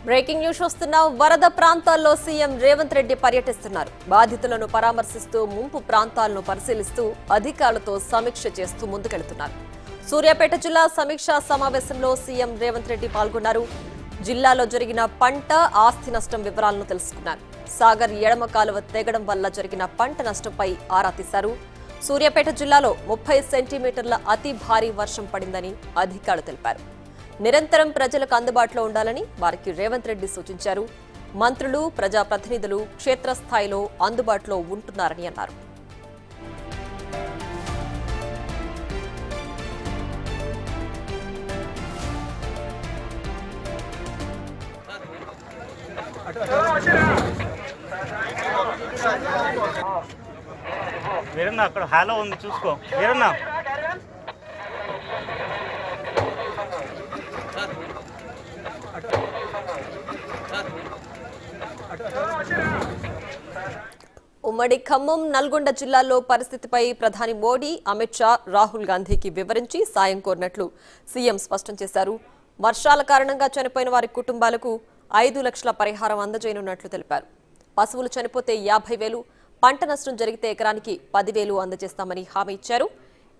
Breaking news చూస్తున్నాం. వరద ప్రాంతాల్లో సీఎం రేవంత్ రెడ్డి పర్యటిస్తున్నారు. బాధితులను పరామర్శిస్తూ ముంపు ప్రాంతాలను పరిశీలిస్తూ అధికారులతో సమీక్ష చేస్తూ ముందుకెళ్తున్నారు. సూర్యాపేట జిల్లా సమీక్షా సమావేశంలో సీఎం రేవంత్ రెడ్డి పాల్గొన్నారు. జిల్లాలో జరిగిన పంట ఆస్తి నష్టం వివరాలను తెలుసుకున్నారు. సాగర్ ఎడమ కాలువ తెగడం వల్ల జరిగిన పంట నష్టంపై ఆరా తీశారు. సూర్యాపేట జిల్లాలో 30 సెంటీమీటర్ల అతి భారీ వర్షం పడిందని అధికారులు తెలిపారు. నిరంతరం ప్రజలకు అందుబాటులో ఉండాలని వారికి రేవంత్ రెడ్డి సూచించారు. మంత్రులు, ప్రజాప్రతినిధులు క్షేత్రస్థాయిలో అందుబాటులో ఉంటున్నారని అన్నారు. వీరన్న అక్కడ హాలో ఉంది, చూసుకో వీరన్న. ఉమ్మడి ఖమ్మం, నల్గొండ జిల్లాల్లో పరిస్థితిపై ప్రధాని మోడీ, అమిత్ షా, రాహుల్ గాంధీకి వివరించి సాయం కోరినట్లు సీఎం స్పష్టం చేశారు. వర్షాల కారణంగా చనిపోయిన వారి కుటుంబాలకు 5 లక్షల పరిహారం అందజేయనున్నట్లు తెలిపారు. పశువులు చనిపోతే 50,000, పంట నష్టం జరిగితే ఎకరానికి 10,000 అందజేస్తామని హామీ ఇచ్చారు.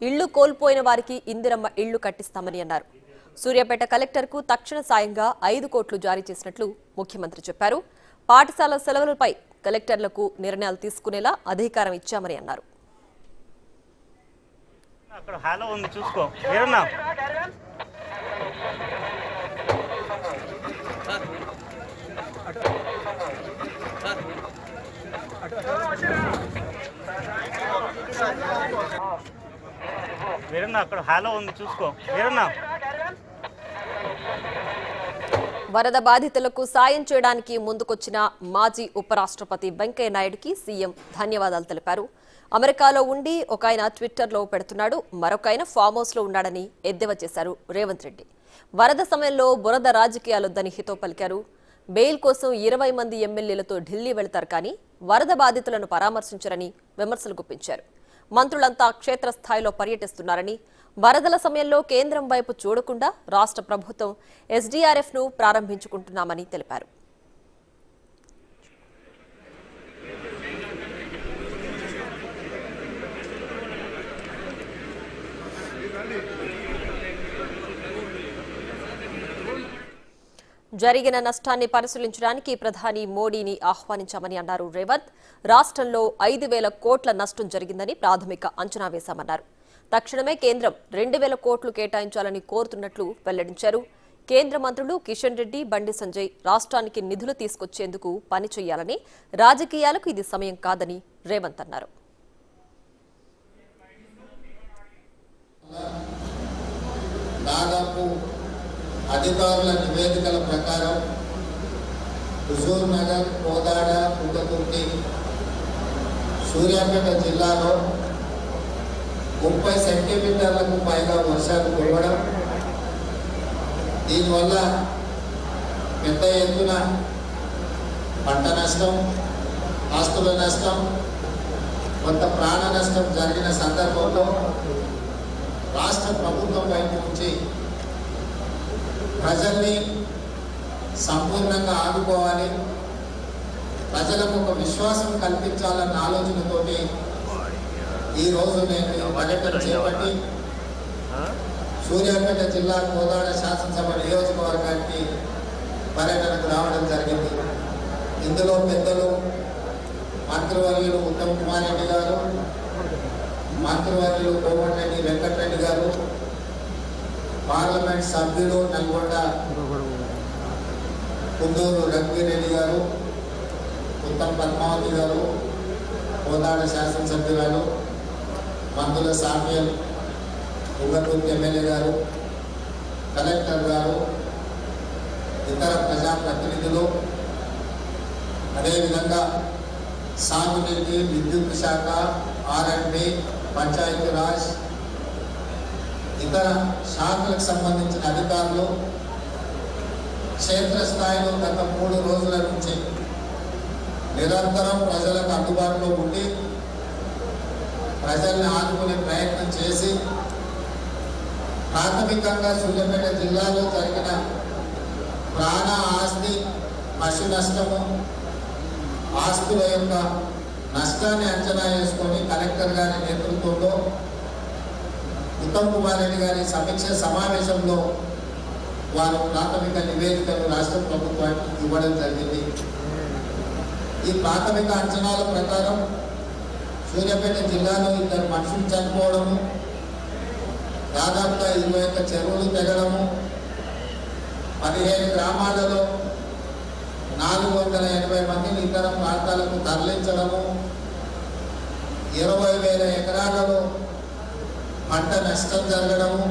ఇళ్లు కోల్పోయిన వారికి ఇందిరమ్మ ఇళ్లు కట్టిస్తామని అన్నారు. సూర్యాపేట కలెక్టర్కు తక్షణ సాయంగా 5 కోట్లు జారీ చేసినట్లు ముఖ్యమంత్రి చెప్పారు. పాఠశాల సెలవులపై కలెక్టర్లకు నిర్ణయాలు తీసుకునేలా అధికారం ఇచ్చామని అన్నారు. అక్కడ హాలో ఉంది, చూసుకో వీరన్న. వీరన్న అక్కడ హాలో ఉంది, చూసుకో వీరన్న. వరద బాధితులకు సాయం చేయడానికి ముందుకొచ్చిన మాజీ ఉపరాష్ట్రపతి వెంకయ్య నాయుడుకి సీఎం ధన్యవాదాలు తెలిపారు. అమెరికాలో ఉండి ఒక ఆయన ట్విట్టర్లో పెడుతున్నాడు, మరొక ఆయన ఫామ్ హౌస్లో ఉన్నాడని ఎద్దేవా చేశారు రేవంత్ రెడ్డి. వరద సమయంలో బురద రాజకీయాలొద్దని హితో పలికారు. బెయిల్ కోసం 20 మంది ఎమ్మెల్యేలతో ఢిల్లీ వెళతారు, కానీ వరద బాధితులను పరామర్శించరని విమర్శలు గుప్పించారు. మంత్రులంతా క్షేత్రస్థాయిలో పర్యటిస్తున్నారని, వరదల సమయంలో కేంద్రం వైపు చూడకుండా రాష్ట్ర ప్రభుత్వం ఎస్డీఆర్ఎఫ్ను ప్రారంభించుకుంటున్నామని తెలిపారు. జరిగిన నష్టాన్ని పరిశీలించడానికి ప్రధాని మోడీని ఆహ్వానించామని అన్నారు రేవంత్. రాష్ట్రంలో 5,000 కోట్ల నష్టం జరిగిందని ప్రాథమిక అంచనా వేశామన్నారు. తక్షణమే కేంద్రం 2,000 కోట్లు కేటాయించాలని కోరుతున్నట్లు వెల్లడించారు. కేంద్ర మంత్రులు కిషన్ రెడ్డి, బండి సంజయ్ రాష్ట్రానికి నిధులు తీసుకొచ్చేందుకు పని చేయాలని, రాజకీయాలకు ఇది సమయం కాదని రేవంత్ అన్నారు. అధికారుల నివేదికల ప్రకారం హుజూర్ నగర్, కోదాడ, కుంటతుర్తి, సూర్యాపేట జిల్లాలో 30 సెంటీమీటర్లకు పైగా వర్షాలు కురవడం, దీనివల్ల పెద్ద ఎత్తున పంట నష్టం, ఆస్తుల నష్టం, కొంత ప్రాణ నష్టం జరిగిన సందర్భంలో రాష్ట్ర ప్రభుత్వం వైపు నుంచి ప్రజల్ని సంపూర్ణంగా ఆదుకోవాలి, ప్రజలకు ఒక విశ్వాసం కల్పించాలన్న ఆలోచనతోటి ఈరోజు నేను పర్యటన చేపట్టి సూర్యాపేట జిల్లా కోదాడ శాసనసభ నియోజకవర్గానికి పర్యటనకు రావడం జరిగింది. ఇందులో పెద్దలు మంత్రివర్యులు ఉత్తమ్ కుమార్ రెడ్డి గారు, మంత్రివర్యులు కోమటిరెడ్డి వెంకటరెడ్డి గారు, పార్లమెంట్ సభ్యులు నల్గొండ కుందూరు రఘువీరెడ్డి గారు, ఉత్తమ్ పద్మావతి గారు, కోదాడ శాసనసభ్యురాలు మందుల సామ్యం, ఉగతూర్తి ఎమ్మెల్యే గారు, కలెక్టర్ గారు, ఇతర ప్రజాప్రతినిధులు, అదేవిధంగా సాగునీటి, విద్యుత్ శాఖ, R&B, పంచాయతీరాజ్, ఇతర శాఖలకు సంబంధించిన అధికారులు క్షేత్రస్థాయిలో గత 3 రోజుల నుంచి నిరంతరం ప్రజలకు అందుబాటులో ఉండి ప్రజల్ని ఆదుకునే ప్రయత్నం చేసి ప్రాథమికంగా సూర్యాపేట జిల్లాలో జరిగిన ప్రాణ ఆస్తి పశు నష్టము, ఆస్తుల యొక్క నష్టాన్ని అంచనా వేసుకొని కలెక్టర్ గారి నేతృత్వంలో ఉత్తమ్ కుమార్ రెడ్డి గారి సమీక్ష సమావేశంలో వారు ప్రాథమిక నివేదికను రాష్ట్ర ప్రభుత్వానికి ఇవ్వడం జరిగింది. ఈ ప్రాథమిక అంచనాల ప్రకారం సూర్యాపేట జిల్లాలో 2 మనుషులు చనిపోవడము, దాదాపుగా 21 చెరువులు తెగడము, 15 గ్రామాలలో 480 మందిని ఇతర ప్రాంతాలకు తరలించడము, 20,000 ఎకరాలలో పంట నష్టం జరగడము,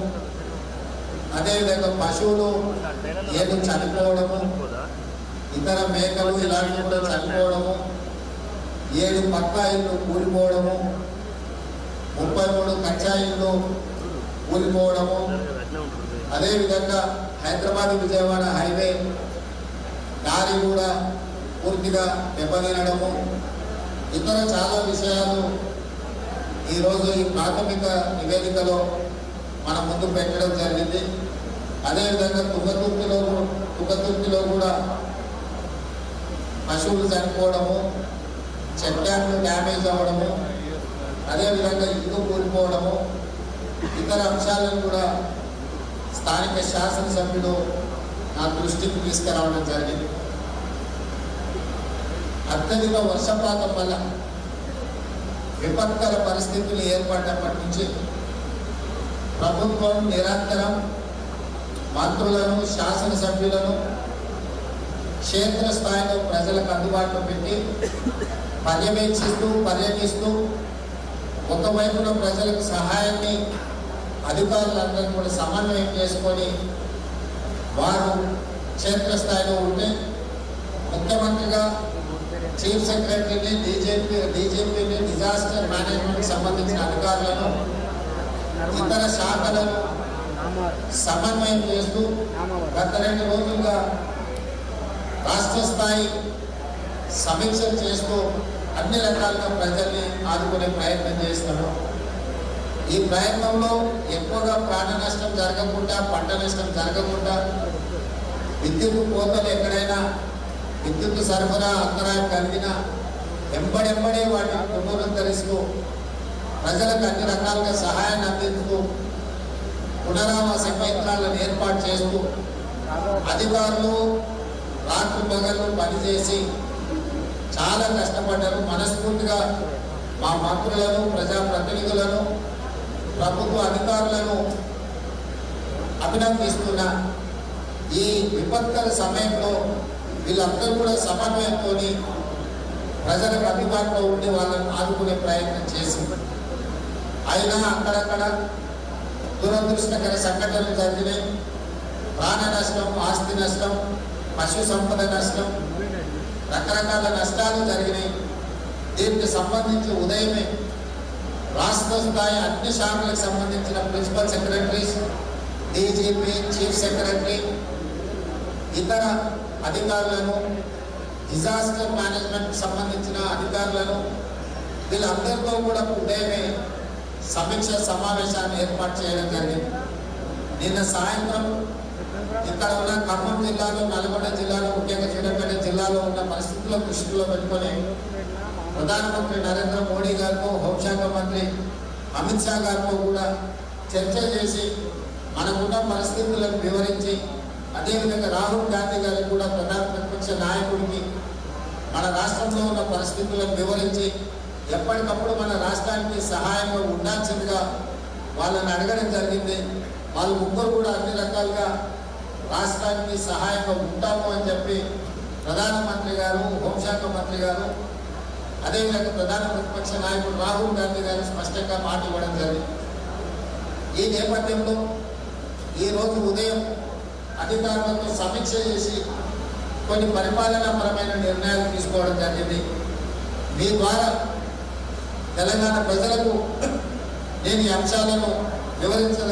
అదేవిధంగా పశువులు ఏదో చనిపోవడము, ఇతర మేకలు ఇలాంటివి కూడా చనిపోవడము, 7 పక్కా ఇళ్ళు కూలిపోవడము, 33 కచ్చా ఇళ్ళు కూలిపోవడము, అదేవిధంగా హైదరాబాద్ విజయవాడ హైవే దారి కూడా పూర్తిగా దెబ్బతినడము, ఇతర చాలా విషయాలు ఈరోజు ఈ ప్రాథమిక నివేదికలో మన ముందు పెట్టడం జరిగింది. అదేవిధంగా తుంగతుర్తిలో కూడా పశువులు చనిపోవడము, చెక్ డ్యామ్లు డ్యామేజ్ అవ్వడము, అదేవిధంగా ఇల్లు కూలిపోవడము, ఇతర అంశాలను కూడా స్థానిక శాసనసభ్యులు నా దృష్టికి తీసుకురావడం జరిగింది. అత్యధిక వర్షపాతం వల్ల విపత్కర పరిస్థితులు ఏర్పడినప్పటి నుంచి ప్రభుత్వం నిరంతరం మంత్రులను, శాసనసభ్యులను క్షేత్రస్థాయిలో ప్రజలకు అందుబాటులో పెట్టి పర్యటిస్తూ ఒకవైపున ప్రజలకు సహాయాన్ని అధికారులందరూ కూడా సమన్వయం చేసుకొని వారు క్షేత్రస్థాయిలో ఉంటే ముఖ్యమంత్రిగా చీఫ్ సెక్రటరీని, డీజీపీని, డిజాస్టర్ మేనేజ్మెంట్ సంబంధించిన అధికారులను, ఇతర శాఖలను సమన్వయం చేస్తూ గత 2 రోజులుగా రాష్ట్ర స్థాయి సమీక్షలు చేస్తూ అన్ని రకాలుగా ప్రజల్ని ఆదుకునే ప్రయత్నం చేస్తున్నాము. ఈ ప్రయత్నంలో ఎక్కువగా ప్రాణ నష్టం జరగకుండా, పంట నష్టం జరగకుండా, విద్యుత్ కోతలు ఎక్కడైనా విద్యుత్ సరఫరా అంతరాయం కలిగిన ఎంబడెంబడే వాటిని పునరుద్ధరిస్తూ ప్రజలకు అన్ని రకాలుగా సహాయాన్ని అందిస్తూ పునరావాస కేంద్రాలను ఏర్పాటు చేస్తూ అధికారులు రాత్రి పగళ్ళు పనిచేసి చాలా కష్టపడ్డారు. మనస్ఫూర్తిగా మా మంత్రులను, ప్రజాప్రతినిధులను, ప్రభుత్వ అధికారులను అభినందిస్తున్నా. ఈ విపత్కర సమయంలో వీళ్ళందరూ కూడా సమన్వయంతో ప్రజలకు అందుబాటులో ఉండి వాళ్ళని ఆదుకునే ప్రయత్నం చేసింది. అయినా అక్కడక్కడ దురదృష్టకర సంఘటనలు జరిగినాయి. ప్రాణ నష్టం, ఆస్తి నష్టం, పశు సంపద నష్టం, రకరకాల నష్టాలు జరిగినాయి. దీనికి సంబంధించి ఉదయమే రాష్ట్ర స్థాయి అన్ని శాఖలకు సంబంధించిన principal secretaries, DGP, chief secretary, ఇతర అధికారులను, డిజాస్టర్ మేనేజ్మెంట్ సంబంధించిన అధికారులను వీళ్ళందరితో కూడా ఉదయమే సమీక్ష సమావేశాన్ని ఏర్పాటు చేయడం జరిగింది. నిన్న సాయంత్రం ఇక్కడ ఉన్న ఖమ్మం జిల్లాలో, నల్గొండ జిల్లాలో, ముఖ్యంగా సూర్యాపేట జిల్లాలో ఉన్న పరిస్థితులను దృష్టిలో పెట్టుకొని ప్రధానమంత్రి నరేంద్ర మోడీ గారితో, హోంశాఖ మంత్రి అమిత్ షా గారితో కూడా చర్చ చేసి మనకున్న పరిస్థితులను వివరించి, అదేవిధంగా రాహుల్ గాంధీ గారికి కూడా ప్రధాన ప్రతిపక్ష నాయకుడికి మన రాష్ట్రంలో ఉన్న పరిస్థితులను వివరించి ఎప్పటికప్పుడు మన రాష్ట్రానికి సహాయంగా ఉండాల్సిందిగా వాళ్ళని అడగడం జరిగింది. వాళ్ళు ముగ్గురు కూడా అన్ని రకాలుగా రాష్ట్రానికి సహాయంగా ఉంటాము అని చెప్పి ప్రధానమంత్రి గారు, హోంశాఖ మంత్రి గారు, అదేవిధంగా ప్రధాన ప్రతిపక్ష నాయకుడు రాహుల్ గాంధీ గారు స్పష్టంగా మాట ఇవ్వడం జరిగింది. ఈ నేపథ్యంలో ఈరోజు ఉదయం అధికారులతో సమీక్ష చేసి కొన్ని పరిపాలనాపరమైన నిర్ణయాలు తీసుకోవడం జరిగింది. మీ ద్వారా తెలంగాణ ప్రజలకు నేను ఈ అంశాలను వివరించడం